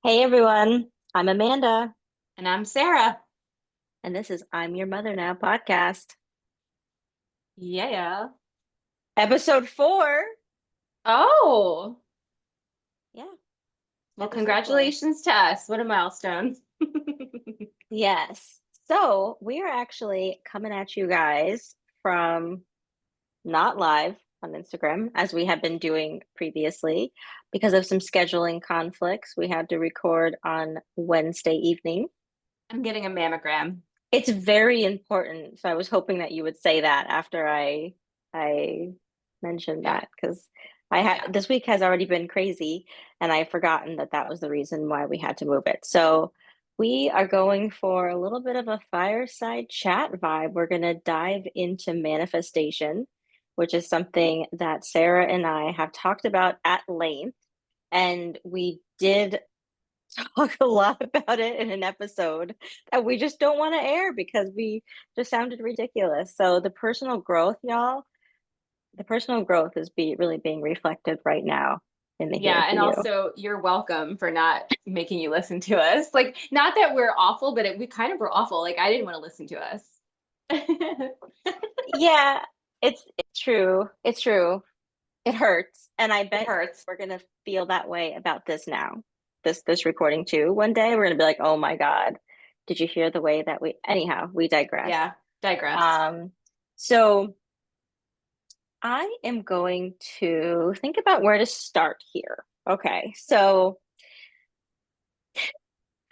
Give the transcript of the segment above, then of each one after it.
Hey everyone, I'm Amanda, And I'm Sarah. and this is I'm Your Mother Now podcast, Yeah. episode 4. Oh, Yeah, well, episode 4. congratulations to us. What a milestone. Yes. So we are actually coming at you guys from not live on Instagram as we have been doing previously because of some scheduling conflicts. We had to record on Wednesday evening. I'm getting a mammogram. It's very important. So I was hoping that you would say that after I mentioned Yeah. that because I had Yeah. this week has already been crazy and I've forgotten that that was the reason why we had to move it. So we are going for a little bit of a fireside chat vibe. We're going to dive into manifestation, which is something that Sarah and I have talked about at length. And we did talk a lot about it in an episode that we just don't want to air because we just sounded ridiculous. So the personal growth, y'all, the personal growth is really being reflected right now in the here Yeah. for And you. also, you're welcome for not making you listen to us. Like, not that we're awful, but we kind of were awful. Like, I didn't want to listen to us. Yeah, it's true. It's true. It hurts. And I It bet hurts. we're gonna feel that way about this now. This recording too. One day we're gonna be like, oh my God, did you hear the way that we anyhow, we digress. Yeah. Digress. Um, so I am going to think about where to start here. Okay, so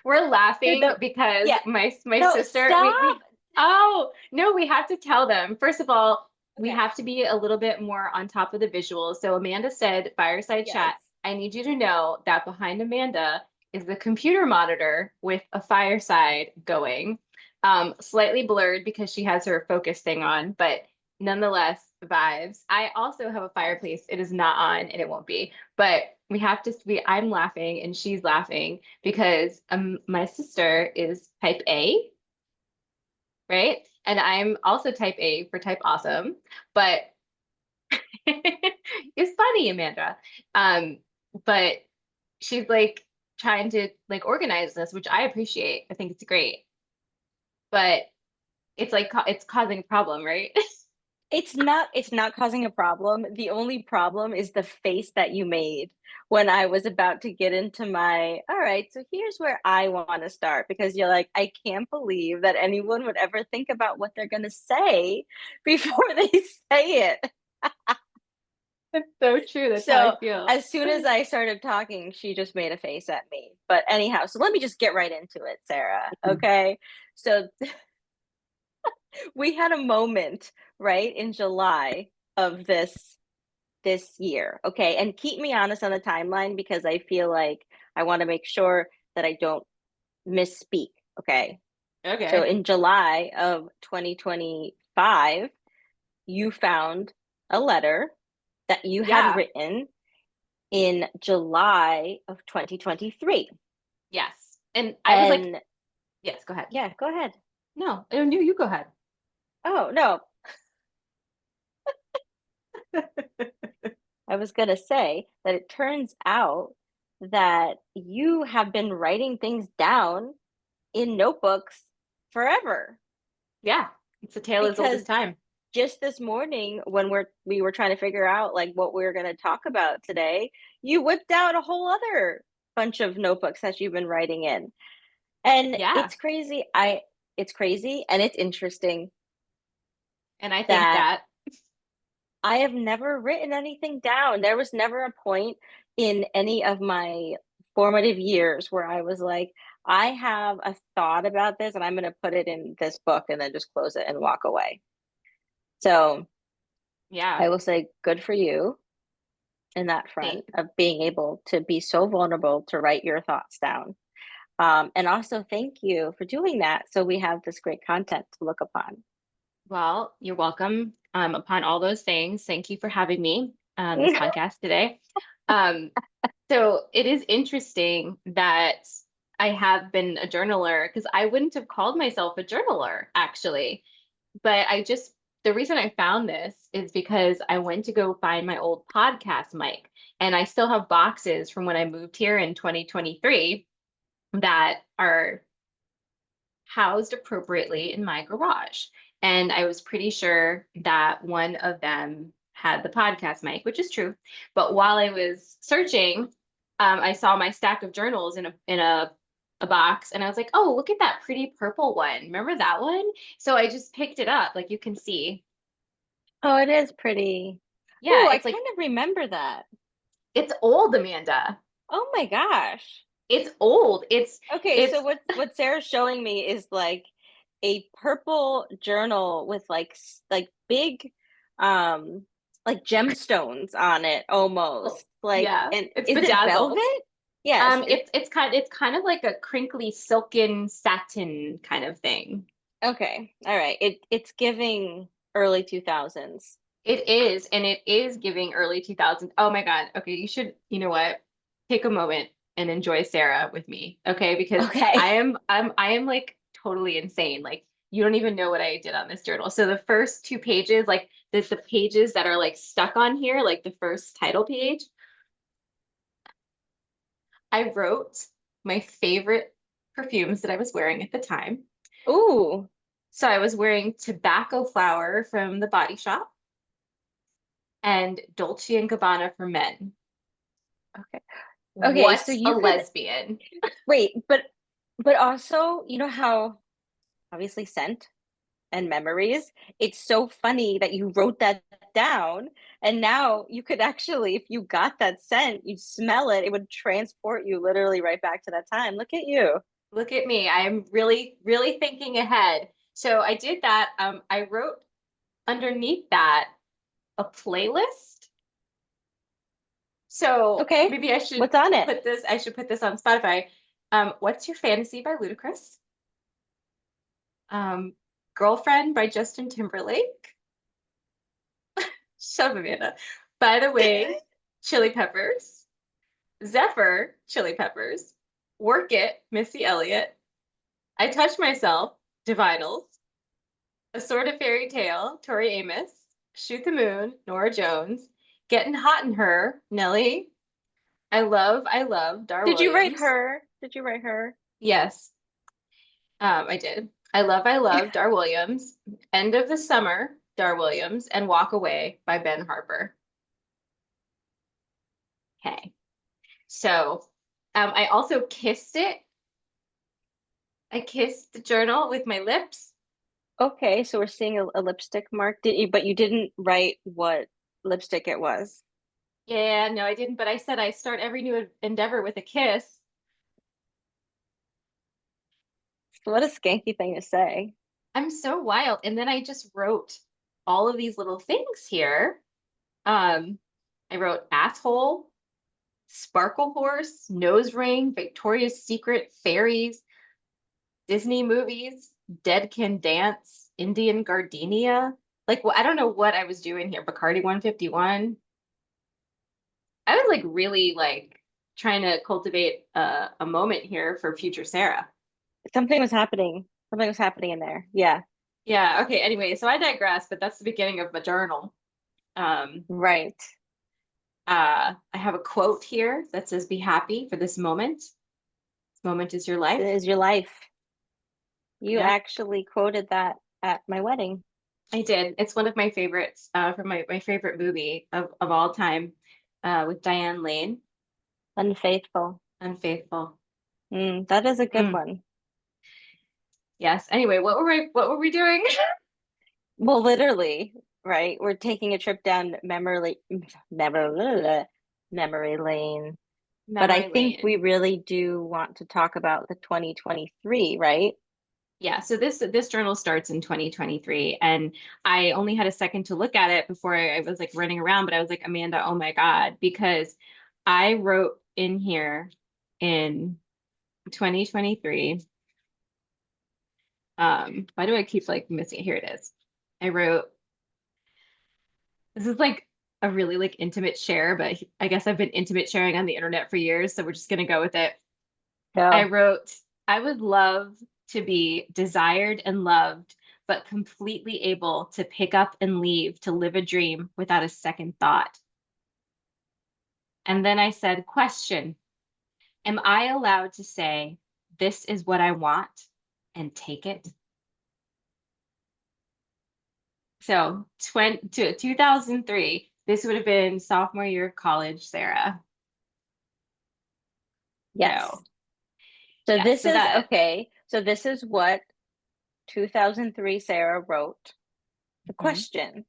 We're for laughing the because yeah, my no, sister stop. we oh no, we have to tell them. First of all, we Okay, have to be a little bit more on top of the visuals. So Amanda said fireside yes, chat. I need you to know that behind Amanda is the computer monitor with a fireside going. Slightly blurred because she has her focus thing on, but nonetheless vibes. I also have a yes. fireplace. It is not on and it won't be, but we have to be I'm laughing and she's laughing because my sister is type A, right? And I'm also type A for type awesome, but it's funny, Amanda. Um, but she's like trying to like organize this, which I appreciate. I think it's great, but it's like it's causing a problem, right? It's not causing a problem. The only problem is the face that you made when I was about to get into my, all right, so here's where I want to start because you're like, I can't believe that anyone would ever think about what they're gonna say before they say it. It's so true. That's how I So feel. as soon as I started talking, she just made a face at me. But anyhow, so let me just get right into it, Sarah. Okay. So we had a moment, right, in July of this year. Okay. And keep me honest on the timeline because I feel like I want to make sure that I don't misspeak. Okay. So Okay. in July of 2025, you found a letter that you had Yeah. written in July of 2023. Yes. And I was like, And yes, go ahead. yeah, go ahead. No, I knew you go ahead. Oh, no, I was going to say that it turns out that you have been writing things down in notebooks forever Yeah. It's a tale as old as because time. just this morning when we were trying to figure out like what we were going to talk about today, you whipped out a whole other bunch of notebooks that you've been writing in. And Yeah. it's crazy and it's interesting And I think that that, I have never written anything down. There was never a point in any of my formative years where I was like, I have a thought about this and I'm going to put it in this book and then just close it and walk away. So yeah, I will say, good for you in that front thank, of being able to be so vulnerable to write your thoughts down. And also, thank you for doing that. So we have this great content to look upon. well, you're welcome. Upon all those things, thank you for having me on this podcast today. Um, so it is interesting that I have been a journaler because I wouldn't have called myself a journaler actually. But the reason I found this is because I went to go find my old podcast mic and I still have boxes from when I moved here in 2023. that are housed appropriately in my garage. And I was pretty sure that one of them had the podcast mic, which is true. But while I was searching, I saw my stack of journals in a box, and I was like, "Oh, look at that pretty purple one! Remember that one?" So I just picked it up, like you can see. Oh, it is pretty. Yeah, Oh, I it's like kind of remember that. it's old, Amanda. Oh my gosh. It's old. Okay, so It's what Sarah's showing me is like a purple journal with like big um like gemstones on it oh, almost. Like, yeah, and it's is it bedazzled. velvet? Yes, It's kind of like a crinkly silken satin kind of thing. okay. All right. It's giving early 2000s. It is, and it is giving early 2000s. Oh my God. Okay, you know what? Take a moment and enjoy Sarah with me, okay? Because Okay. I am like totally insane. Like you don't even know what I did on this journal. So the first two pages, like there's the pages that are like stuck on here, like the first title page. I wrote my favorite perfumes that I was wearing at the time. Ooh. So I was wearing Tobacco Flower from the Body Shop and Dolce and Gabbana for men. Okay. Okay, so What's a you could lesbian? wait, but also, you know how obviously scent and memories. It's so funny that you wrote that down, and now you could actually, if you got that scent, you'd smell it, it would transport you literally right back to that time. Look at you. Look at me. I'm really, really thinking ahead. So I did that. I wrote underneath that a playlist. So Okay, maybe what's on it? I should put this on Spotify. What's Your Fantasy by Ludacris? Um, Girlfriend by Justin Timberlake. Shut up, Amanda. By the way, Chili Peppers. Zephyr, Chili Peppers. Work It, Missy Elliott. I Touch Myself, Divinals. A Sort of Fairy Tale, Tori Amos. Shoot the Moon, Nora Jones. Getting Hot in Her, Nelly. I Love, Dar Did you write Williams. her? Did you write her? Yes, I did. I Love, Dar Williams. End of the Summer, Dar Williams. And Walk Away by Ben Harper. Okay. So I also kissed it. I kissed the journal with my lips. Okay, so we're seeing a lipstick mark. Did you, but you didn't write what lipstick it was. Yeah, no, I didn't, but I said I start every new endeavor with a kiss. So what a skanky thing to say. I'm so wild. And then I just wrote all of these little things here. Um, I wrote asshole, sparkle horse, nose ring, Victoria's Secret, fairies, Disney movies, Dead Can Dance, Indian gardenia. Like, well, I don't know what I was doing here. Bacardi 151. I was like really like trying to cultivate a moment here for future Sarah. Something was happening. Something was happening in there. Yeah, Yeah, okay. Anyway, so I digress, but that's the beginning of my journal. Um, right. I have a quote here that says, "Be happy for this moment. This moment is your It life." is your life. You Yeah, actually quoted that at my wedding. I did. It's one of my favorites from my favorite movie of all time with Diane Lane, Unfaithful. Unfaithful. That is a good Mm, one. yes. Anyway, what were we doing? Well, literally, right? We're taking a trip down memory lane. But I Memory think we lane. really do want to talk about the 2023, right? Yeah, so this journal starts in 2023, and I only had a second to look at it before I was like running around, but I was like, Amanda, oh my God, because I wrote in here in 2023. Why do I keep like missing it? Here it is. I wrote, this is like a really like intimate share, but I guess I've been intimate sharing on the internet for years, so we're just gonna go with it. I No. wrote, I would love to be desired and loved, but completely able to pick up and leave to live a dream without a second thought. And then I said, question, am I allowed to say, this is what I want and take it. So 2003, this would have been sophomore year of college, Sarah. Yes. So So yeah, this so is that okay. So this is what 2003 Sarah wrote the mhm. question.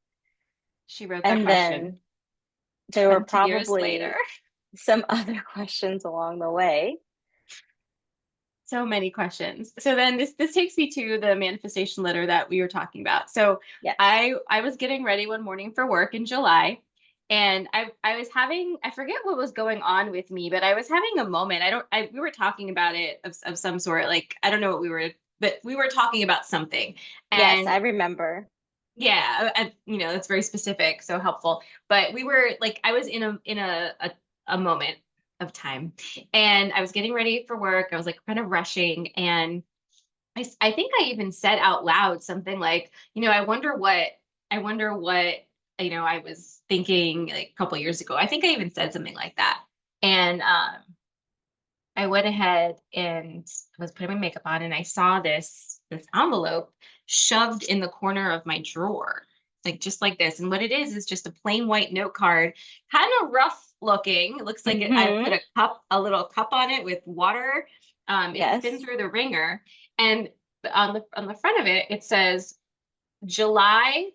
She wrote that And then question there were 20 years later. probably some other questions along the way. So many questions. So then this takes me to the manifestation letter that we were talking about. So Yes. I was getting ready one morning for work in July, and I was having, I forget what was going on with me, but I was having a moment. We were talking about it of some sort. Like I don't know what we were, but we were talking about something. Yes, And I remember. yeah, that's very specific, so helpful. But we were like, I was in a moment of time, and I was getting ready for work. I was like kind of rushing, and I think I even said out loud something like, I wonder what, I was thinking like a couple years ago. I think I even said something like that, and I went ahead and was putting my makeup on, and I saw this envelope shoved in the corner of my drawer, like just like this. And what it is just a plain white note card, kind of rough looking. It looks like I put Mm-hmm. a little cup on it with water. It's been Yes. through the ringer, and on the front of it, it says July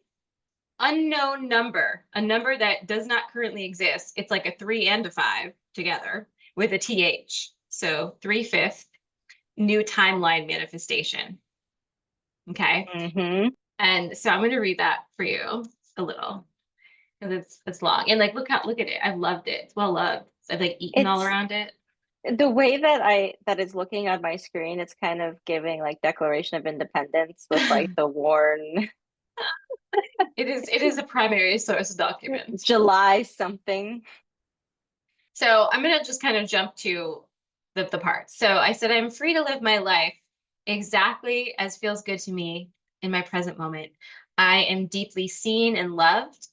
unknown number, a number that does not currently exist. It's like a 3 and a 5 together with a TH. So 3/5 new timeline manifestation. Okay. Mm-hmm. And so I'm going to read that for you a little because it's long. And like look at it. I've loved it. It's well loved. I've like eaten all It's around it. the way that is looking on my screen, it's kind of giving like Declaration of Independence with like the worn It is a primary source document. July something. So I'm going to just kind of jump to the parts. So I said, I'm free to live my life exactly as feels good to me in my present moment. I am deeply seen and loved,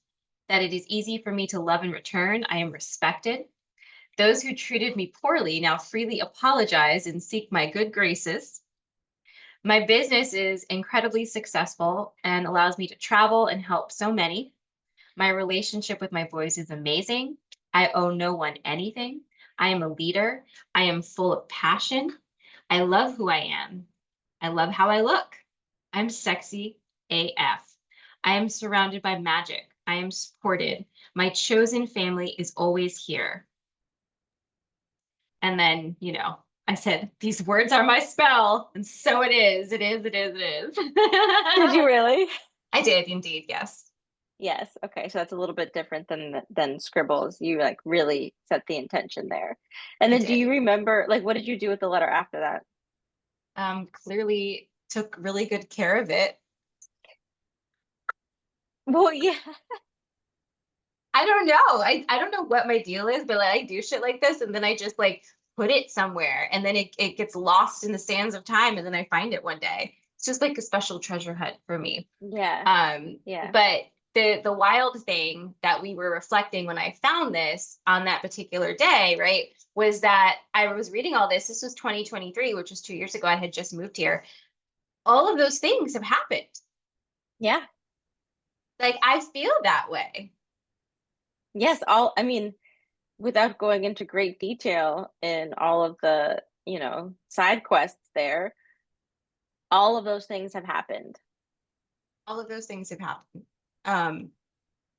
that it is easy for me to love and return. I am respected. Those who treated me poorly now freely apologize and seek my good graces. My business is incredibly successful and allows me to travel and help so many. My relationship with my boys is amazing. I owe no one anything. I am a leader. I am full of passion. I love who I am. I love how I look. I'm sexy AF. I am surrounded by magic. I am supported. My chosen family is always here. And then, I said, these words are my spell. And so it is. It is. It is. It is. Did you really? I did indeed. Yes, Yes. Okay. So that's a little bit different than scribbles. You like really set the intention there. And I then do did. you remember like what did you do with the letter after that? Clearly took really good care of it. Well, yeah. I don't know. I don't know what my deal is, but like I do shit like this and then I just like put it somewhere and then it gets lost in the sands of time and then I find it one day. It's just like a special treasure hunt for me. Yeah. Yeah. But the wild thing that we were reflecting when I found this on that particular day, right, was that I was reading all this. This was 2023, which was 2 years ago. I had just moved here. All of those things have happened. Yeah. Like I feel that way. Yes, I mean, without going into great detail in all of the, side quests there, all of those things have happened. All of those things have happened. Um,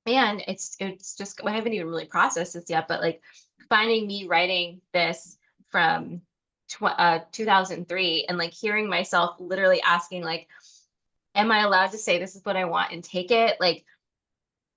and it's just I haven't even really processed this yet, but like finding me writing this from 2003 and like hearing myself literally asking like, am I allowed to say this is what I want and take it? Like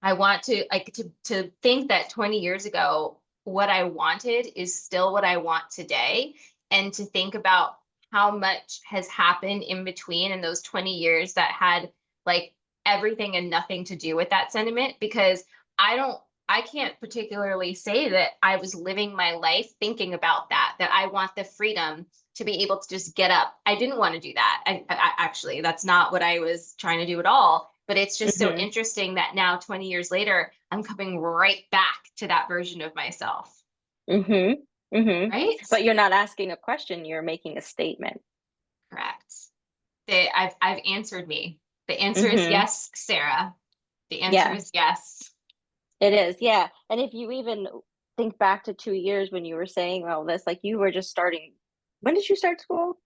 I want to like to think that 20 years ago, what I wanted is still what I want today. And to think about how much has happened in between in those 20 years that had like everything and nothing to do with that sentiment. Because I can't particularly say that I was living my life thinking about that I want the freedom to be able to just get up. I didn't want to do that. Actually, that's not what I was trying to do at all. But it's just so Hmm. interesting that now, 20 years later, I'm coming right back to that version of myself. Hmm. right? But you're not asking a question, you're making a statement. Correct. I've answered me. The answer is Hmm. yes, Sarah. The answer Yeah, is yes. it is. Yeah. And if you even think back to 2 years when you were saying all this, like you were just starting, when did you start school?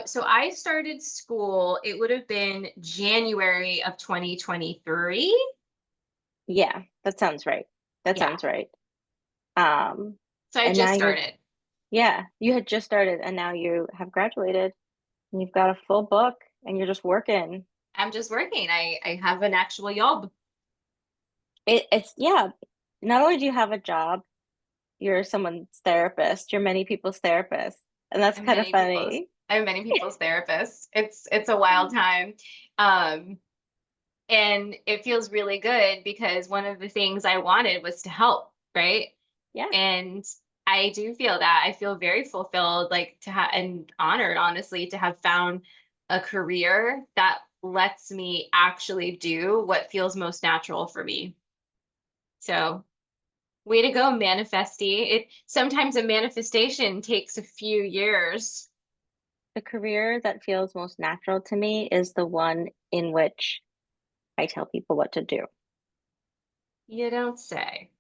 So I started school, it would have been January of 2023. Yeah, that sounds right. That Yeah. sounds right. Um, So I and now just you're, started. yeah, you had just started and now you have graduated and you've got a full book and you're just working. I'm just working. I have an actual job. It's, yeah, not only do you have a job, you're someone's therapist, you're many people's therapist. And that's kind of funny. I'm many people's therapists. It's a wild time. Um, and it feels really good because one of the things I wanted was to help, right? Yeah. And I do feel that. I feel very fulfilled, like to have and honored, honestly, to have found a career that lets me actually do what feels most natural for me. So, way to go, manifesty. It sometimes a manifestation takes a few years. The career that feels most natural to me is the one in which I tell people what to do. You don't say.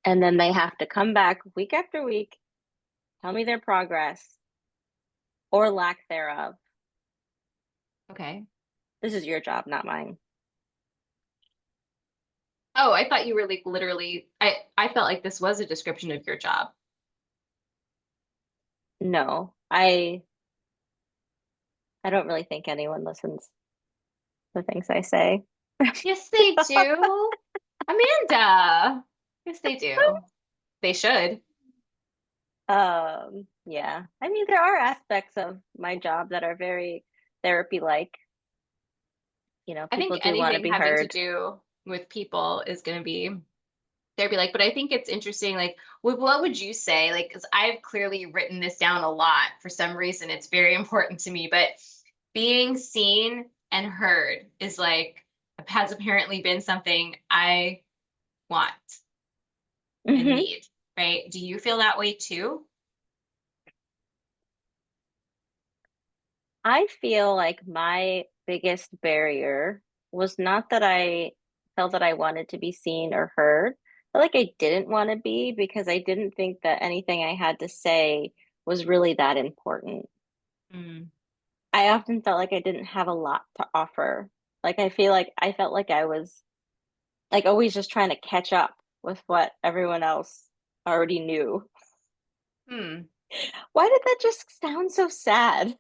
And then they have to come back week after week, tell me their progress or lack thereof. Okay. This is your job, not mine. Oh, I thought you were like literally I felt like this was a description of your job. No, I don't really think anyone listens to things I say. Yes, they do. Amanda. Yes, they do. They should. Yeah. I mean, there are aspects of my job that are very therapy-like. I think People do want to anything be having to heard. do with people is going to be therapy like, but I think it's interesting. Like, what would you say? Like, because I've clearly written this down a lot for some reason. It's very important to me, but being seen and heard is like, has apparently been something I want and Hmm. need, right? Do you feel that way too? I feel like my biggest barrier was not that I felt that I wanted to be seen or heard. I felt like I didn't want to be because I didn't think that anything I had to say was really that important. Mm. I often felt like I didn't have a lot to offer. Like I feel like I felt like I was like always just trying to catch up with what everyone else already knew. Hmm. Why did that just sound so sad?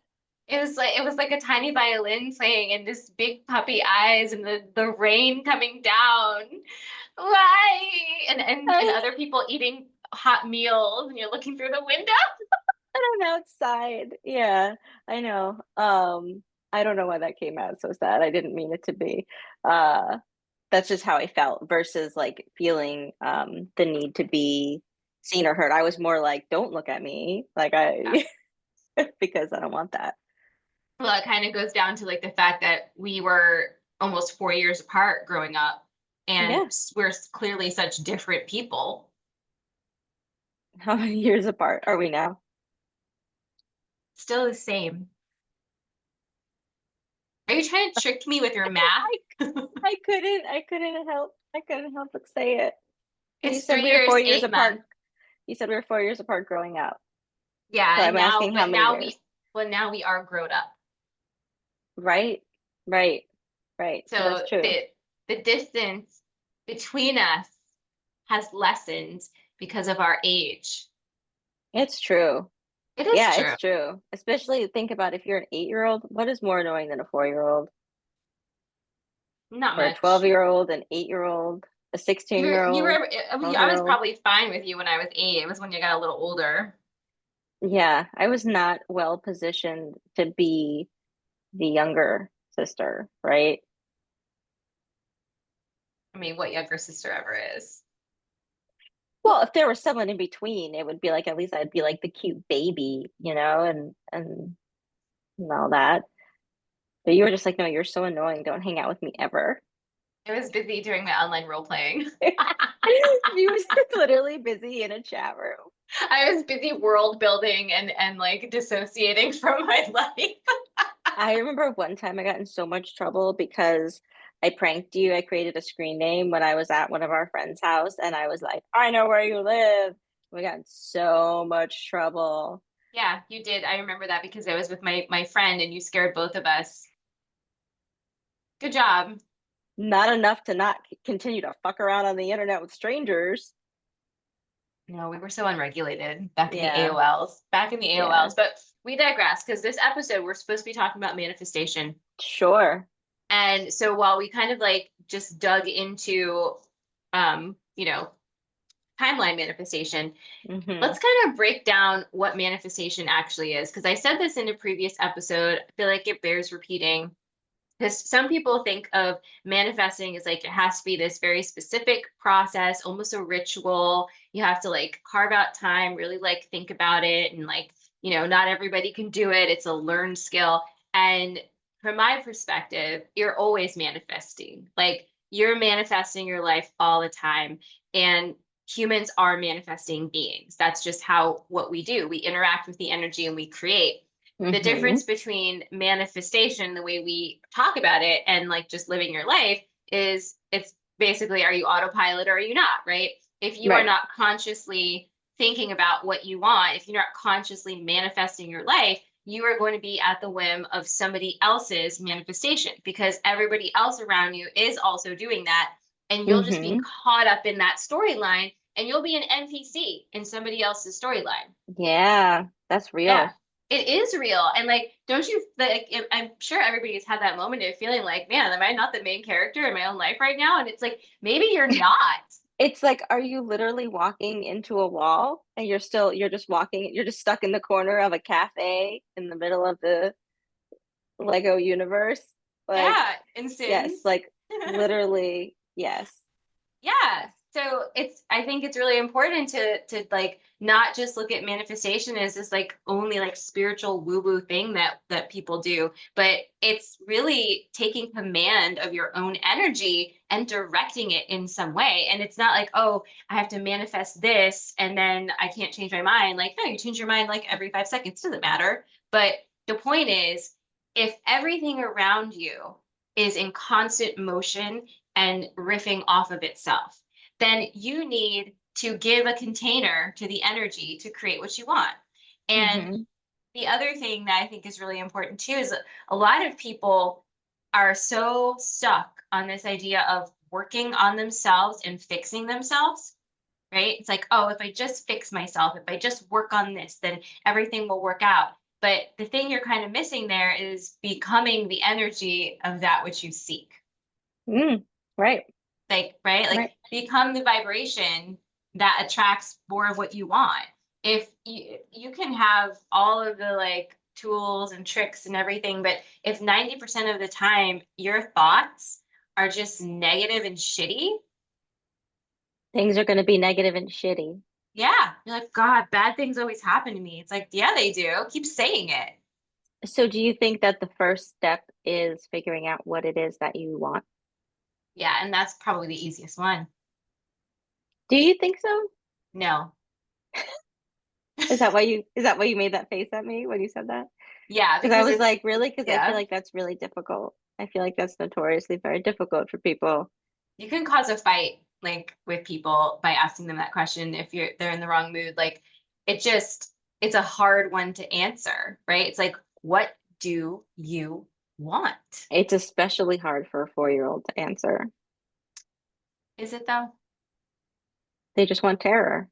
It was like a tiny violin playing and this big puppy eyes and the rain coming down. Why? And I other people eating hot meals and you're looking through the window. I'm outside. Yeah, I know. I don't know why that came out so sad. I didn't mean it to be. Uh, that's just how I felt versus like feeling the need to be seen or heard. I was more like, don't look at me, like Yeah. I because I don't want that. Well, it kind of goes down to like the fact that we were almost 4 years apart growing up, and Yeah. we're clearly such different people. How many years apart are we now? Still the same. Are you trying to trick me with your math? I I couldn't help but say it. You It's said three we were years, 4 years 8 months. apart. You said we were 4 years apart growing up. So Yeah, and I'm now, asking how but many now years. now we are grown up. Right? Right. Right. So that's So true. the distance between us has lessened because of our age. It's true. It is Yeah, true. it's true. Especially think about if you're an 8-year-old, what is more annoying than a 4-year-old Not or a much. 12-year-old, an 8-year-old, a You 16-year-old, were, I mean, I was 12-year-old? probably fine with you when I was 8. It was when you got a little older. Yeah, I was not well positioned to be the younger sister, right? I mean, what younger sister ever is? Well, if there was someone in between, it would be like at least I'd be like the cute baby, and all that. But you were just like, no, you're so annoying. Don't hang out with me ever. I was busy doing my online role playing. He was literally busy in a chat room. I was busy world building and like dissociating from my life. I remember one time I got in so much trouble because I pranked you. I created a screen name when I was at one of our friends' house, and I was like, "I know where you live." We got in so much trouble. Yeah, you did. I remember that because I was with my friend and you scared both of us. Good job. Not enough to not continue to fuck around on the internet with strangers. No, we were so unregulated back in the Yeah, AOLs, back in the yeah, AOLs. But we digress because this episode we're supposed to be talking about manifestation. sure. And so while we kind of like just dug into you know, timeline manifestation, Hmm. let's kind of break down what manifestation actually is. Because I said this in a previous episode. I feel like it bears repeating. Because some people think of manifesting as like it has to be this very specific process, almost a ritual. You have to like carve out time, really like think about it. And like, not everybody can do it. It's a learned skill. And from my perspective, you're always manifesting. Like you're manifesting your life all the time. And humans are manifesting beings. That's just how what we do. We interact with the energy and we create. The Hmm. difference between manifestation, the way we talk about it, and like just living your life is it's basically, are you autopilot or are you not, right? If you are Right. not consciously thinking about what you want, if you're not consciously manifesting your life, you are going to be at the whim of somebody else's manifestation because everybody else around you is also doing that. And you'll just be Hmm. caught up in that storyline and you'll be an NPC in somebody else's storyline. Yeah, that's Yeah, real. it is real. And like, don't you like, I'm sure everybody's had that moment of feeling like, man, am I not the main character in my own life right now? And it's like, maybe you're not. It's like, are you literally walking into a wall and you're just walking, you're just stuck in the corner of a cafe in the middle of the Lego universe? Like, Yeah, in yes, Sims. like literally, yes. Yeah. Yes. So I think it's really important to like not just look at manifestation as this like only like spiritual woo-woo thing that people do, but it's really taking command of your own energy and directing it in some way. And it's not like, oh, I have to manifest this and then I can't change my mind. Like, no, you change your mind like every 5 seconds, doesn't matter. But the point is, if everything around you is in constant motion and riffing off of itself, then you need to give a container to the energy to create what you want. And Hmm. the other thing that I think is really important too is a lot of people are so stuck on this idea of working on themselves and fixing themselves, right? It's like, oh, if I just fix myself, if I just work on this, then everything will work out. But the thing you're kind of missing there is becoming the energy of that which you seek. Mm, right, Like, right? Like right. become the vibration that attracts more of what you want. If you can have all of the like tools and tricks and everything, but if 90% of the time your thoughts are just negative and shitty, Things are going to be negative and shitty. yeah, you're like, God, bad things always happen to me. It's like, yeah, they do. Keep saying it. So, do you think that the first step is figuring out what it is that you want? Yeah, and that's probably the easiest one. Do you think so? No. Is that why you made that face at me when you said that? Yeah, Because I because was it's like, really? Because I feel yeah. like that's really difficult. I feel like that's notoriously very difficult for people. You can cause a fight like with people by asking them that question if they're in the wrong mood. Like it just it's a hard one to answer, right? It's like, what do you want? It's especially hard for a 4-year-old to answer. Is it though? They just want terror.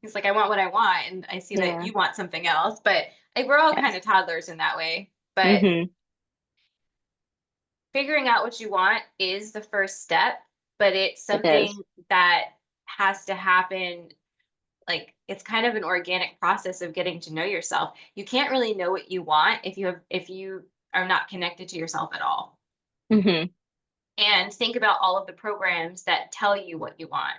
It's like I want what I want, and I see that Yeah. you want something else. But like we're all kind Yes. of toddlers in that way. But Hmm. figuring out what you want is the first step, but it's It is. something that has to happen. Like it's kind of an organic process of getting to know yourself. You can't really know what you want if you are not connected to yourself at all. Hmm. And think about all of the programs that tell you what you want.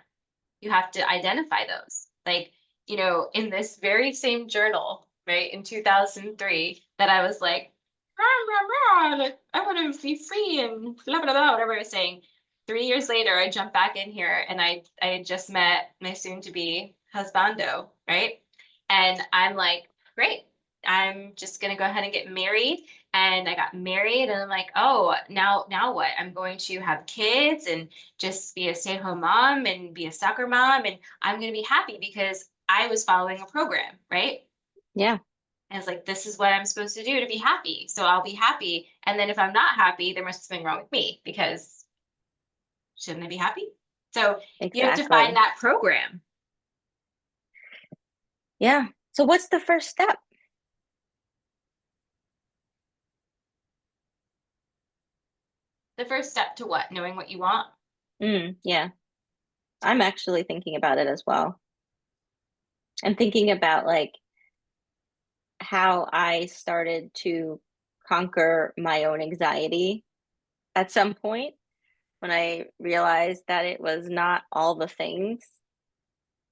You have to identify those. Like, in this very same journal, right, in 2003, that I was like, "Rah, rah, rah, I want to be free and blah, blah, blah," whatever I was saying. 3 years later, I jump back in here and I had just met my soon to be husbando, right? And I'm like, great. I'm just gonna go ahead and get married. And I got married, and I'm like, oh, now what? I'm going to have kids and just be a stay-at-home mom and be a soccer mom, and I'm gonna be happy because I was following a program, right? Yeah, And it's like, this is what I'm supposed to do to be happy. So I'll be happy. And then if I'm not happy, there must be something wrong with me because shouldn't I be happy? So you have to find exactly. that program. Yeah. So what's the first step? The first step to what? Knowing what you want. Yeah. I'm actually thinking about it as well. I'm thinking about like how I started to conquer my own anxiety at some point when I realized that it was not all the things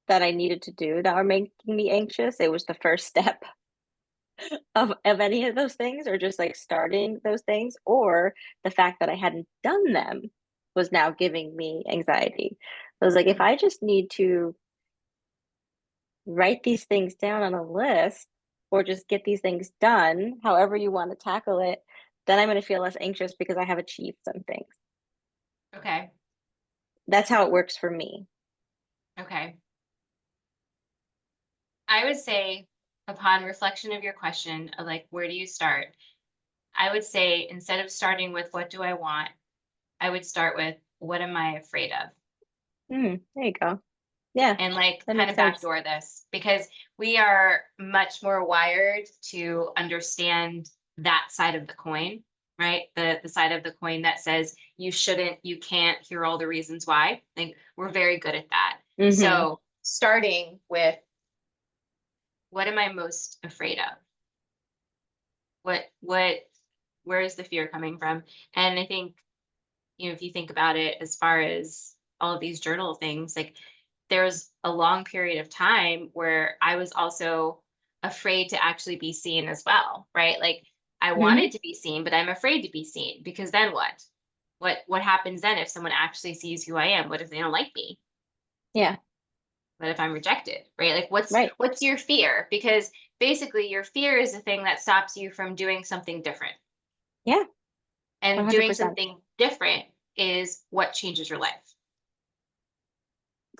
that I needed to do that were making me anxious. It was the first step of any of those things, or just like starting those things, or the fact that I hadn't done them was now giving me anxiety. I was like, if Hmm. I just need to write these things down on a list or just get these things done, however you want to tackle it, then I'm going to feel less anxious because I have achieved some things. Okay. That's how it works for me. Okay. I would say, upon reflection of your question of like, where do you start? I would say instead of starting with what do I want, I would start with what am I afraid of? There you go. Yeah, And like that kind makes of sense. backdoor this because we are much more wired to understand that side of the coin, right? The side of the coin that says you shouldn't, you can't, hear all the reasons why. Like we're very good at that. Hmm. So starting with what am I most afraid of? What where is the fear coming from? And I think, if you think about it as far as all of these journal things, like there's a long period of time where I was also afraid to actually be seen as well, right? Like I Hmm. wanted to be seen, but I'm afraid to be seen because then what? What happens then if someone actually sees who I am? What if they don't like me? Yeah, What if I'm rejected? Right? Like right. what's your fear? Because basically your fear is the thing that stops you from doing something different. Yeah, And doing 100%. something different is what changes your life.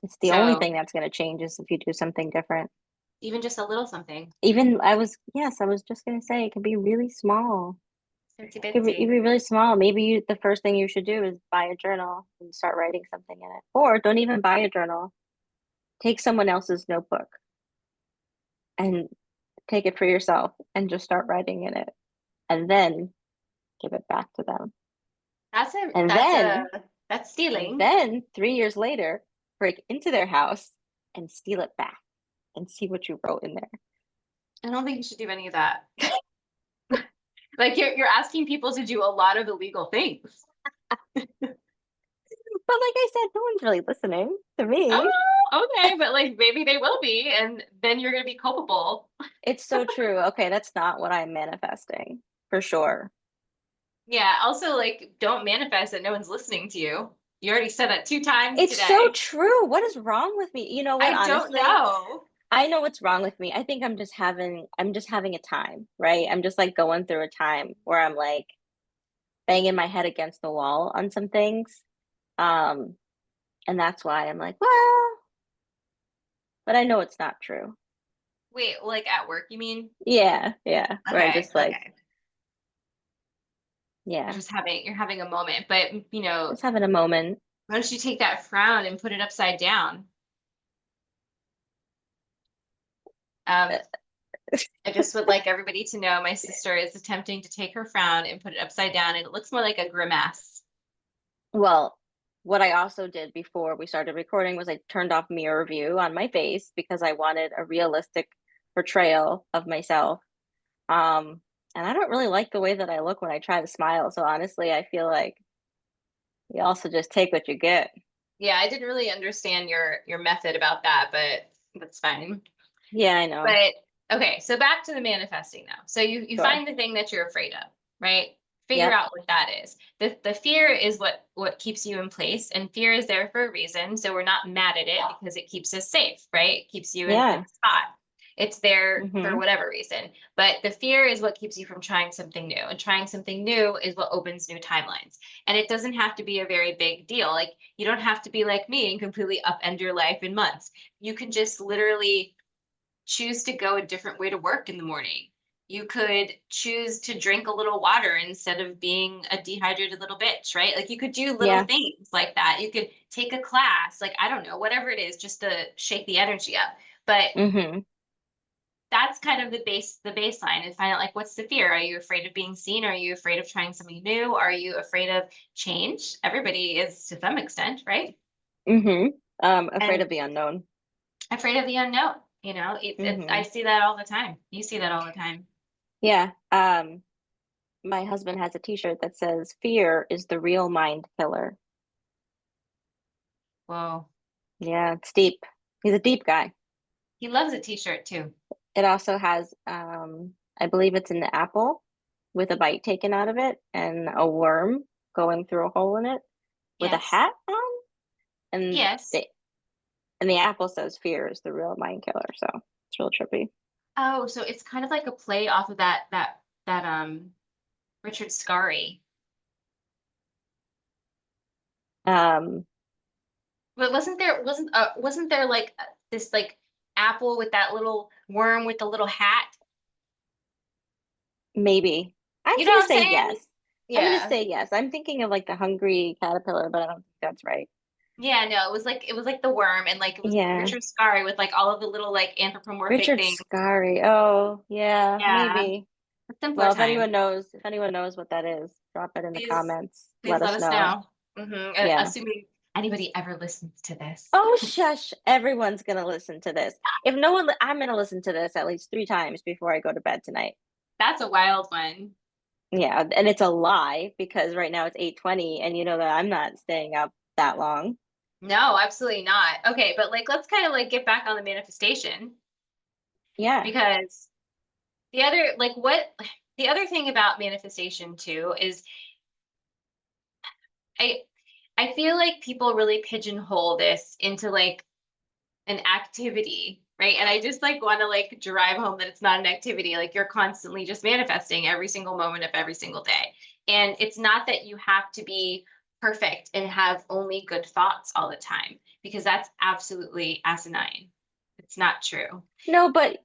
It's the only So thing that's going to change is if you do something different. even just a little something, Even yes, I was just going to say it could be really small. itsy It bitsy. be really small. Maybe the first thing you should do is buy a journal and start writing something in it. Or don't even buy a journal. Take someone else's notebook and take it for yourself and just start writing in it. And then give it back to them. That's a And that's then, a that's and stealing. then 3 years later, break into their house and steal it back and see what you wrote in there. I don't think you should do any of that. Like you're asking people to do a lot of illegal things. But like I said, no one's really listening to me. Oh, okay, but like maybe they will be, and then you're gonna be culpable. It's so true. Okay, that's not what I'm manifesting for sure. Yeah. Also, like, don't manifest that no one's listening to you. You already said that 2 times It's so today. true. What is wrong with me? You know what? I don't Honestly, know. I know what's wrong with me. I think I'm just having a time, right? I'm just like going through a time where I'm like banging my head against the wall on some things. Um, and that's why I'm like, well, but I know it's not true. Wait, like at work, you mean? Yeah, yeah. Where I Okay, just like, okay. yeah, You're having a moment, but just having a moment. why don't you take that frown and put it upside down? Uh, I just would like everybody to know my sister is attempting to take her frown and put it upside down, and it looks more like a grimace. Well, what I also did before we started recording was I turned off mirror view on my face because I wanted a realistic portrayal of myself. Um, and I don't really like the way that I look when I try to smile. So honestly, I feel like you also just take what you get. Yeah, I didn't really understand your method about that, but that's fine. Yeah, I know. But okay, so back to the manifesting now. So you Sure. find the thing that you're afraid of, right? Figure Yep. out what that is. The fear is what keeps you in place, and fear is there for a reason. So we're not mad at it because it keeps us safe, right? It keeps you in a Yeah. good spot. It's there for Mhm. whatever reason. But the fear is what keeps you from trying something new. And trying something new is what opens new timelines. And it doesn't have to be a very big deal. Like you don't have to be like me and completely upend your life in months. You can just literally choose to go a different way to work in the morning. You could choose to drink a little water instead of being a dehydrated little bitch, right? Like you could do little Yeah. things like that. You could take a class, like I don't know, whatever it is, just to shake the energy up. But Mhm. that's kind of the baseline and find out like what's the fear? Are you afraid of being seen? Are you afraid of trying something new? Are you afraid of change? Everybody is to some extent, right? Mhm. Afraid And of the unknown. afraid of the unknown. It's I Mhm. see that all the time. You see that all the time. Yeah. My husband has a T-shirt that says, "Fear is the real mind killer." Whoa. Yeah, it's deep. He's a deep guy. He loves a t-shirt too. It also has, I believe it's an apple with a bite taken out of it and a worm going through a hole in it with a Yes. hat on, and Yes. the apple says fear is the real mind killer, so it's real trippy. Oh, so it's kind of like a play off of that Richard Scarry. Um, But wasn't there like this like apple with that little worm with the little hat? Maybe. I'm You just know gonna what I'm say saying? yes. I'm gonna Yeah. say yes. I'm thinking of like the hungry caterpillar, but I don't think that's right. Yeah, no, it was like the worm and like it was Yeah. Richard Scarry with like all of the little like anthropomorphic Richard things. Scarry. Oh, yeah, Yeah. maybe. A simpler Well, time. if anyone knows what that is, drop it in the Please comments. please Let let us us know. know. Yeah. Assuming anybody ever listens to this. Oh, shush. Everyone's gonna listen to this. If no one, I'm gonna listen to this at least 3 times before I go to bed tonight. That's a wild one. Yeah, and it's a lie because right now it's 8:20, and you know that I'm not staying up that long. No, absolutely not. Okay, but like let's kind of like get back on the manifestation Yeah. because the other like what the other thing about manifestation too is I I feel like people really pigeonhole this into like an activity, right? And I just like want to like drive home that it's not an activity. Like you're constantly just manifesting every single moment of every single day. And it's not that you have to be perfect and have only good thoughts all the time, because that's absolutely asinine. It's not true. No, but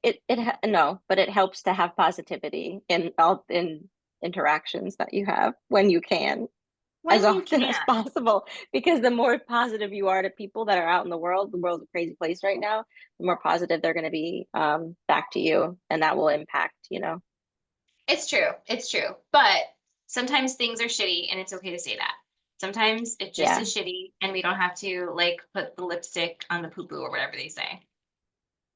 no, but it helps to have positivity in interactions that you have when you can, as When you often as can. possible, because the more positive you are to people that are out in the world's a crazy place right now, the more positive they're going to be, back to you, and that will impact, It's true. It's true. But sometimes things are shitty and it's okay to say that. Sometimes it just yeah, is shitty and we don't have to like put the lipstick on the poo poo or whatever they say.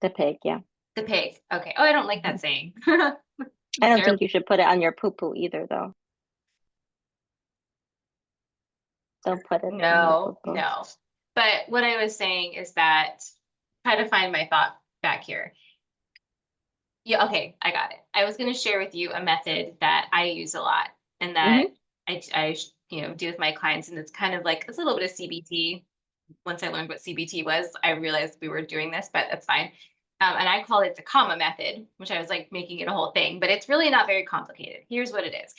the pig, yeah. The pig. Okay. Oh, I don't like Mhm. that saying. I don't Terrible. think you should put it on your poo poo either, though. Don't put it on your poo No, poo. no. But what I was saying is that try to find my thought back here. Yeah, okay, I got it. I was going to share with you a method that I use a lot and that Hmm. I do with my clients, and it's kind of like it's a little bit of CBT. Once I learned what CBT was, I realized we were doing this, but that's fine. And I call it the comma method, which I was like making it a whole thing, but it's really not very complicated. Here's what it is.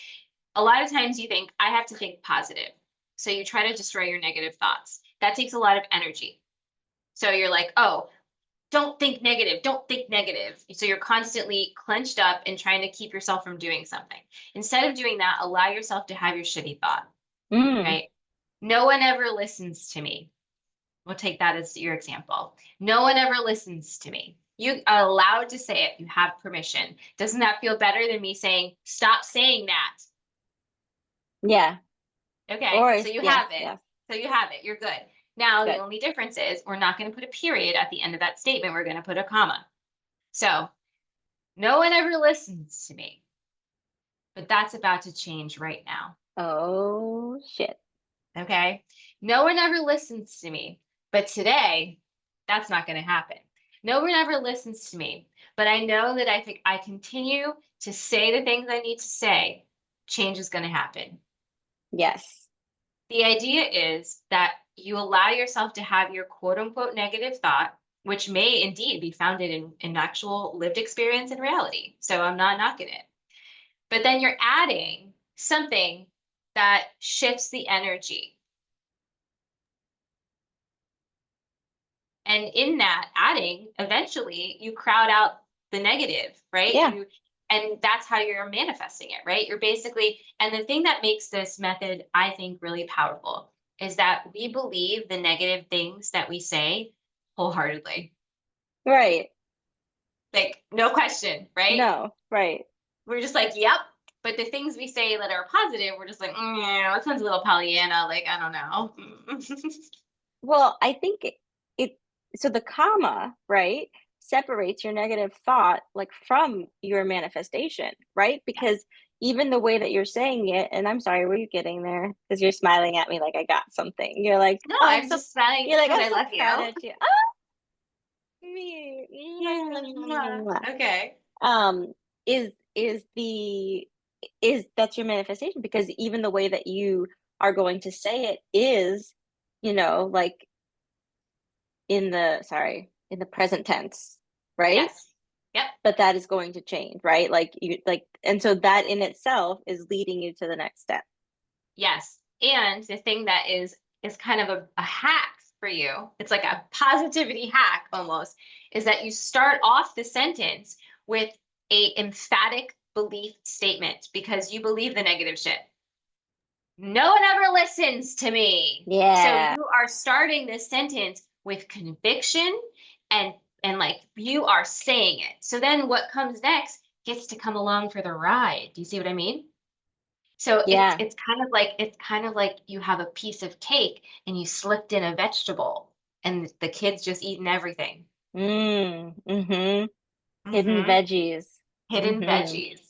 A lot of times you think, I have to think positive. So you try to destroy your negative thoughts. That takes a lot of energy. So you're like, oh, don't think negative, don't think negative. So you're constantly clenched up and trying to keep yourself from doing something. Instead of doing that, allow yourself to have your shitty thought, Mm. right? No one ever listens to me. We'll take that as your example. No one ever listens to me. You are allowed to say it. You have permission. Doesn't that feel better than me saying, stop saying that? Yeah. Okay, Or so you yes, have it. yes, So you have it. You're good. Now, the good. only difference is we're not going to put a period at the end of that statement. We're going to put a comma. So, no one ever listens to me, but that's about to change right now. Oh shit. Okay. No one ever listens to me, but today that's not going to happen. No one ever listens to me, but I know that I think I continue to say the things I need to say. change is going to happen. Yes. The idea is that you allow yourself to have your quote unquote negative thought, which may indeed be founded in actual lived experience and reality. So I'm not knocking it. But then you're adding something that shifts the energy. And in that adding, eventually you crowd out the negative, right? Yeah. And that's how you're manifesting it, right? You're basically, and the thing that makes this method, I think, really powerful is that we believe the negative things that we say wholeheartedly. Right. Like, no question, right? No. Right. We're just like, yep. But the things we say that are positive, we're just like, yeah, that sounds a little Pollyanna. Like, I don't know. Well, I think it so the comma, right, separates your negative thought, like, from your manifestation, right? Yes. Because even the way that you're saying it, and I'm sorry, were you getting there? Because 'Cause you're smiling at me like I got something. No, I'm just smiling You're like, because "I'm I so love proud you. of you." Me. Yeah. Okay. Um, is the is that's your manifestation because even the way that you are going to say it is, like in the present tense, right? Yes. Yep. But that is going to change, right? And so that in itself is leading you to the next step. Yes. And the thing that is kind of a hack for you, it's like a positivity hack almost, is that you start off the sentence with a emphatic belief statement because you believe the negative shit. No one ever listens to me. So Yeah. you are starting this sentence with conviction and like you are saying it. So then what comes next gets to come along for the ride. Do you see what I mean? So Yeah. it's kind of like you have a piece of cake and you slipped in a vegetable and the kid's just eating everything. Mhm. Hidden Mhm. veggies. Hidden Mhm. veggies.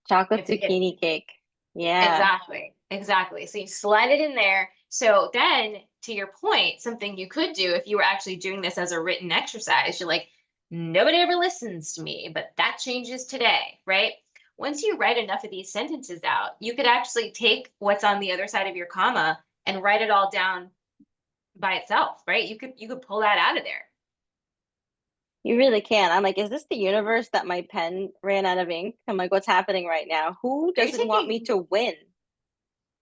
Chocolate It's zucchini cake. Yeah. exactly, exactly. So you slide it in there. So then, to your point, something you could do if you were actually doing this as a written exercise, you're like, nobody ever listens to me, but that changes today, right? Once you write enough of these sentences out, you could actually take what's on the other side of your comma and write it all down by itself, right? You could pull that out of there. You really can. I'm like, "Is this the universe that my pen ran out of ink?" I'm like, "What's happening right now? Who Are you doesn't want me taking? to win?"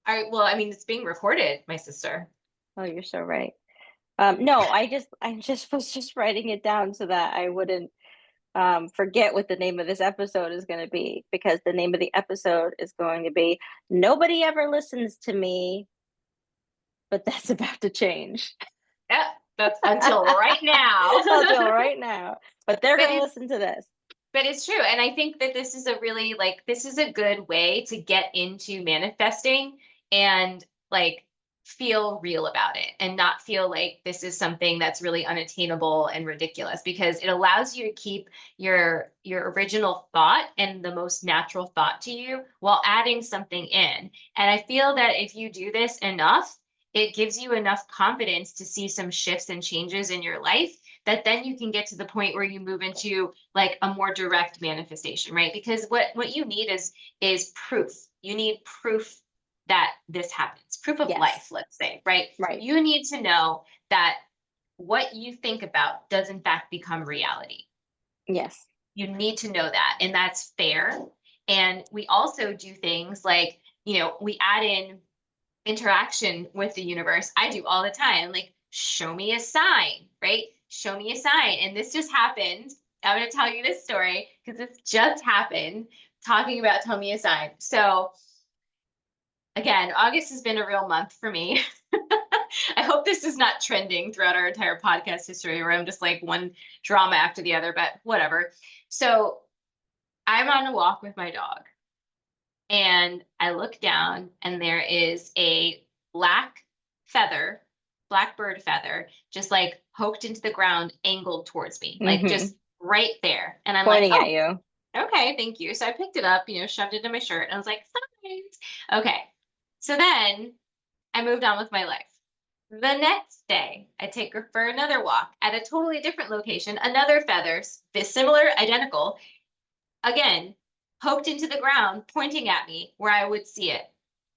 Well, I mean, it's being recorded, my sister. Oh, you're so right. No, I just was just writing it down so that I wouldn't, forget what the name of this episode is gonna be, because the name of the episode is going to be, "Nobody ever listens to me, but that's about to change." Yep, that's until right now. I'll tell right now, but they're but gonna it's listen to this. But it's true, and I think that this is a really this is a good way to get into manifesting and, like, feel real about it and not feel like this is something that's really unattainable and ridiculous because it allows you to keep your original thought and the most natural thought to you while adding something in, and I feel that if you do this enough, it gives you enough confidence to see some shifts and changes in your life that then you can get to the point where you move into like a more direct manifestation, right? Because what you need is proof. You need proof that this happens. Proof of life, Yes, let's say, right? right. You need to know that what you think about does in fact become reality. Yes. You need to know that, and that's fair. And we also do things like, we add in interaction with the universe. I do all the time. Like, show me a sign, right? Show me a sign. And this just happened. I'm going to tell you this story because this just happened talking about tell me a sign. So, again, August has been a real month for me. I hope this is not trending throughout our entire podcast history where I'm just like one drama after the other, but whatever. So, I'm on a walk with my dog and I look down and there is a black feather, black bird feather, just like poked into the ground, angled towards me, like Mhm. just right there. And I'm like, Pointing at oh, you. okay, thank you. So I picked it up, shoved it in my shirt, and I was like, signs. Okay. So then I moved on with my life. The next day, I take her for another walk at a totally different location, another feather, similar, identical, again, poked into the ground, pointing at me where I would see it.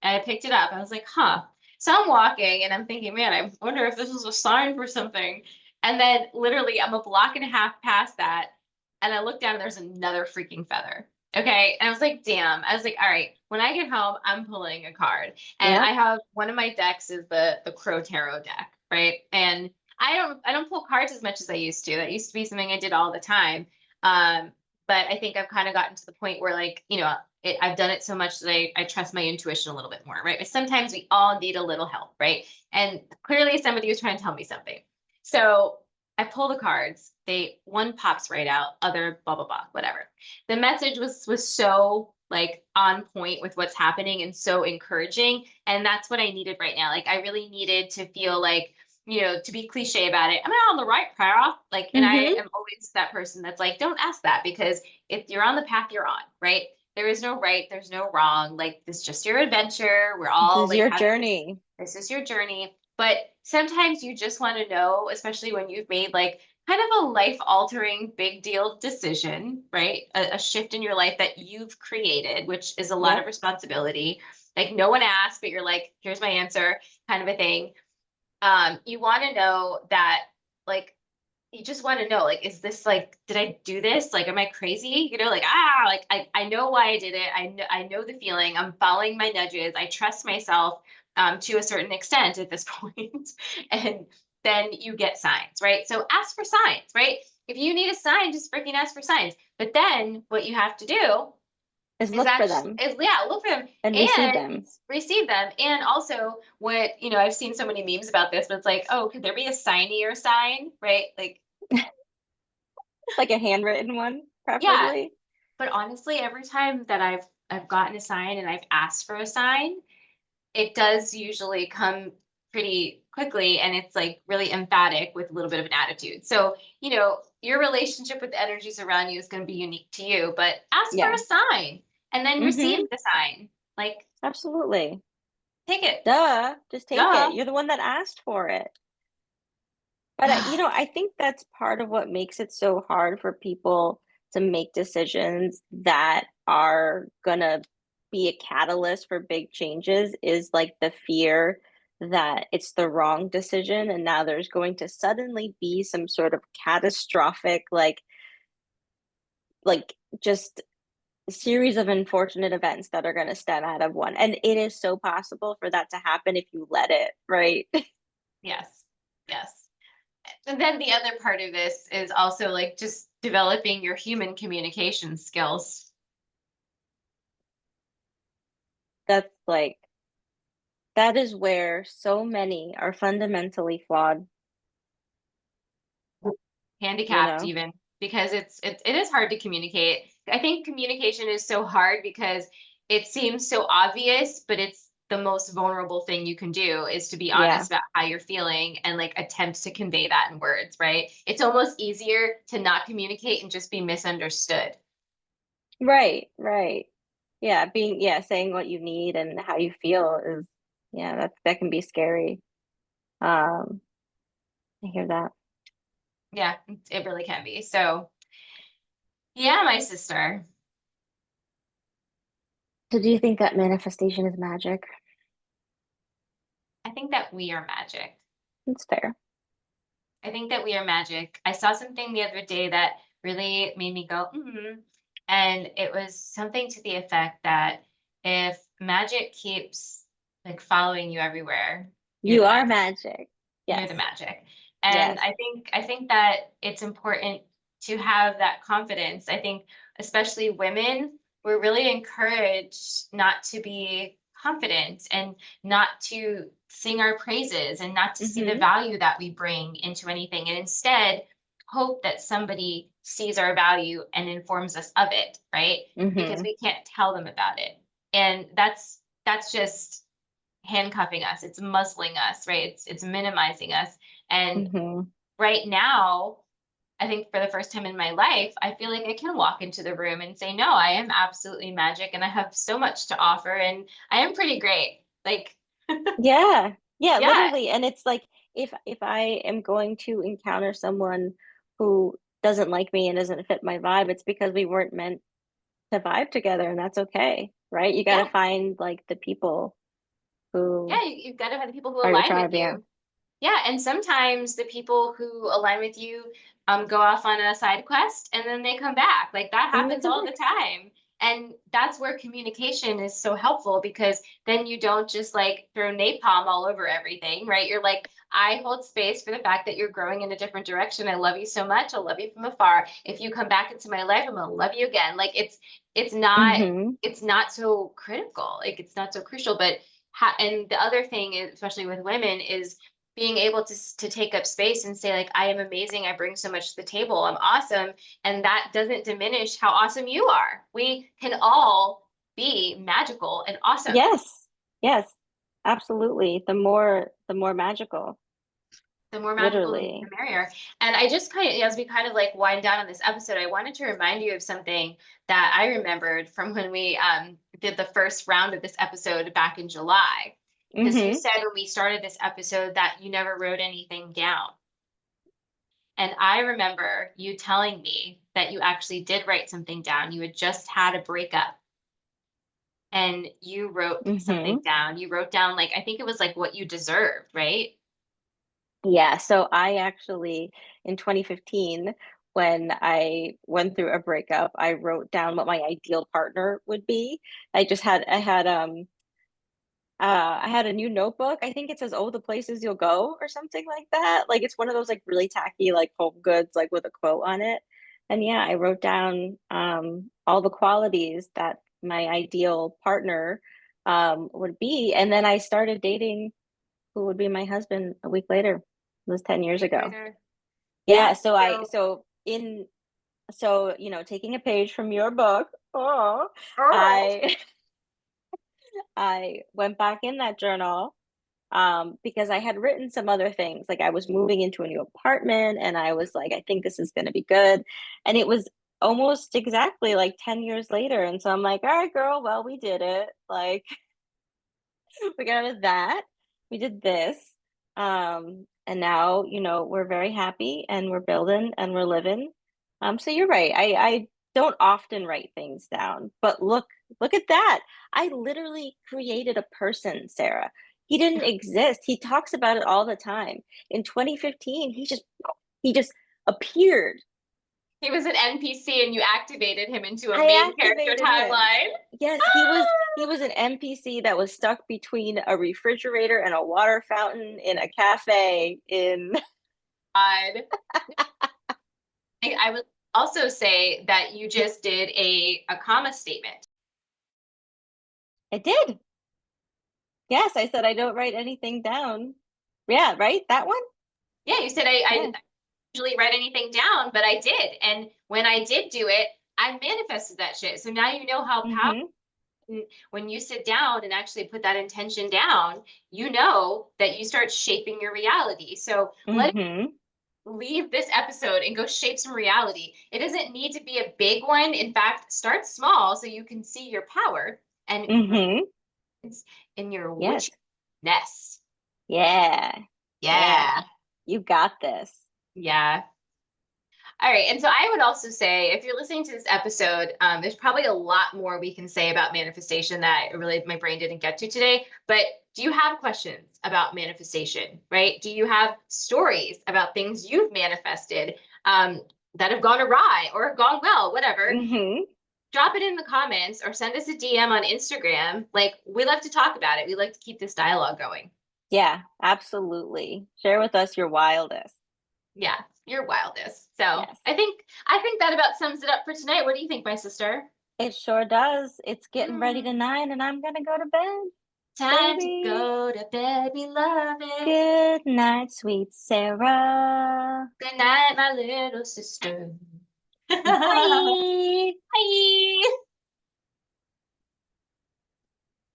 And I picked it up. I was like, huh. So I'm walking and I'm thinking, man, I wonder if this is a sign for something. And then literally, I'm a block and a half past that. And I look down and there's another freaking feather. Okay. And I was like, damn. I was like, all right, when I get home, I'm pulling a card. And Yep. I have one of my decks is the Crow Tarot deck, right? And I don't pull cards as much as I used to. That used to be something I did all the time. Um, but I think I've kind of gotten to the point where like, I've done it so much that I trust my intuition a little bit more, right? But sometimes we all need a little help, right? And clearly somebody was trying to tell me something. So I pull the cards. One pops right out, other blah blah blah, whatever. The message was so like on point with what's happening and so encouraging. And that's what I needed right now. Like I really needed to feel like, to be cliche about it, am I on the right path? Like, and I Mm-hmm. am always that person that's like, don't ask that because if you're on the path you're on, right? There is no right, there's no wrong. Like, this is just your adventure. We're This all is like your having this. journey. This is your journey. But sometimes you just want to know, especially when you've made like kind of a life altering big deal decision, right? A shift in your life that you've created, which is a lot of Yep. responsibility. Like, no one asked, but you're like, here's my answer, kind of a thing. You want to know that, like, you just want to know, like, is this like, did I do this? Like, am I crazy? Like, like I know why I did it. I know the feeling. I'm following my nudges. I trust myself to a certain extent at this point. And then you get signs, right? So ask for signs, right? If you need a sign, just freaking ask for signs. But then what you have to do Is is look for actually them look for them and receive and them. receive them. And also what, I've seen so many memes about this, but it's like, oh, could there be a signier sign, right? Like, Like a handwritten one, yeah. preferably. But honestly, every time that I've gotten a sign and I've asked for a sign, it does usually come pretty quickly and it's like really emphatic with a little bit of an attitude. So, your relationship with the energies around you is going to be unique to you, but ask for Yeah. a sign and then receive Mm-hmm. the sign. Like, Absolutely. take it. Duh. Just take it. Duh. You're the one that asked for it. But I think that's part of what makes it so hard for people to make decisions that are gonna be a catalyst for big changes is like the fear that it's the wrong decision and now there's going to suddenly be some sort of catastrophic like just series of unfortunate events that are going to stem out of one. And it is so possible for that to happen if you let it, right? Yes. Yes. And then the other part of this is also like just developing your human communication skills. That's like that is where so many are fundamentally flawed, you Handicapped know? even, because it is hard to communicate. I think communication is so hard because it seems so obvious, but it's the most vulnerable thing you can do is to be Yeah. honest about how you're feeling and like attempt to convey that in words, right? It's almost easier to not communicate and just be misunderstood. Right, right. Yeah, saying what you need and how you feel is yeah, that can be scary. Um, I hear that. Yeah, it really can be. So, yeah, my sister. So do you think that manifestation is magic? I think that we are magic. It's fair. I think that we are magic. I saw something the other day that really made me go, mm. And it was something to the effect that if magic keeps like following you everywhere, you're You the are magic. magic. You're Yes. the magic. And Yes. I think that it's important to have that confidence. I think especially women, we're really encouraged not to be confident and not to sing our praises and not to see the Mhm. value that we bring into anything and instead hope that somebody sees our value and informs us of it, right? Because Mhm. we can't tell them about it. And that's just handcuffing us, it's muzzling us, right? It's minimizing us. And Mhm. right now, I think for the first time in my life, I feel like I can walk into the room and say, no, I am absolutely magic and I have so much to offer and I am pretty great. Like, Yeah. Yeah, yeah, literally, and it's like if I am going to encounter someone who doesn't like me and doesn't fit my vibe, it's because we weren't meant to vibe together, and that's okay, right? You got to Yeah. find like the people Yeah, who you've got to have the people who are your align with tribe. Yeah. you. Yeah, and sometimes the people who align with you go off on a side quest and then they come back. Like that And they happens come all the back. time. And that's where communication is so helpful because then you don't just like throw napalm all over everything, right? You're like, I hold space for the fact that you're growing in a different direction. I love you so much. I'll love you from afar. If you come back into my life, I'm gonna love you again. Like it's not Mm-hmm. it's not so critical. Like it's not so crucial. But and the other thing is, especially with women, is being able to take up space and say like I am amazing, I bring so much to the table, I'm awesome, and that doesn't diminish how awesome you are. We can all be magical and awesome. Yes. Yes. Absolutely. The more magical, The more magical, the literally. merrier. And I just kind of, as we kind of like wind down on this episode, I wanted to remind you of something that I remembered from when we did the first round of this episode back in July. Because you Mm-hmm. said when we started this episode that you never wrote anything down. And I remember you telling me that you actually did write something down. You had just had a breakup and you wrote something Mm-hmm. down. You wrote down, like, I think it was like what you deserved, right? Yeah, so I actually, in 2015, when I went through a breakup, I wrote down what my ideal partner would be. I had a new notebook. I think it says, "Oh, the places you'll go," or something like that. Like it's one of those like really tacky like home goods like with a quote on it. And yeah, I wrote down all the qualities that my ideal partner would be. And then I started dating who would be my husband a week later. It was 10 A years week ago. later. Yeah, Yeah. so I So, so in so you know, taking a page from your book, oh, oh, I I went back in that journal because I had written some other things. Like I was moving into a new apartment and I was like, I think this is going to be good. And it was almost exactly like 10 years later. And so I'm like, all right, girl, well, we did it. Like, we got out of that. We did this. And now, you know, we're very happy and we're building and we're living. So you're right. I don't often write things down, but look at that. I literally created a person, Sarah. He didn't exist. He talks about it all the time. In 2015, he just appeared. he was an NPC and you activated him into a I main character activated him. timeline. Yes, he was an NPC that was stuck between a refrigerator and a water fountain in a cafe in God. I would also say that you just did a comma statement. I did. Yes, I said I don't write anything down. Yeah, right? That one? Yeah, you said I Yeah. didn't usually write anything down, but I did. And when I did do it, I manifested that shit. So now you know how powerful Mm-hmm. when you sit down and actually put that intention down, you know that you start shaping your reality. So let Mm-hmm. leave this episode and go shape some reality. It doesn't need to be a big one. In fact, start small so you can see your power and Mm-hmm. in your Yes. witchiness. Yeah. Yeah. Yeah. You got this. Yeah. All right. And so I would also say, if you're listening to this episode, there's probably a lot more we can say about manifestation that really my brain didn't get to today. But do you have questions about manifestation, right? Do you have stories about things you've manifested that have gone awry or have gone well, whatever? Mm-hmm. Drop it in the comments or send us a DM on Instagram. Like, we love to talk about it. We like to keep this dialogue going. Yeah, absolutely. Share with us your wildest. Yeah, your wildest. So Yes. I think that about sums it up for tonight. What do you think, my sister? It sure does. It's getting ready to Mm, 9 and I'm gonna go to bed, time to baby. go to bed, beloved. Good night, sweet Sarah. Good night, my little sister. Bye. Bye.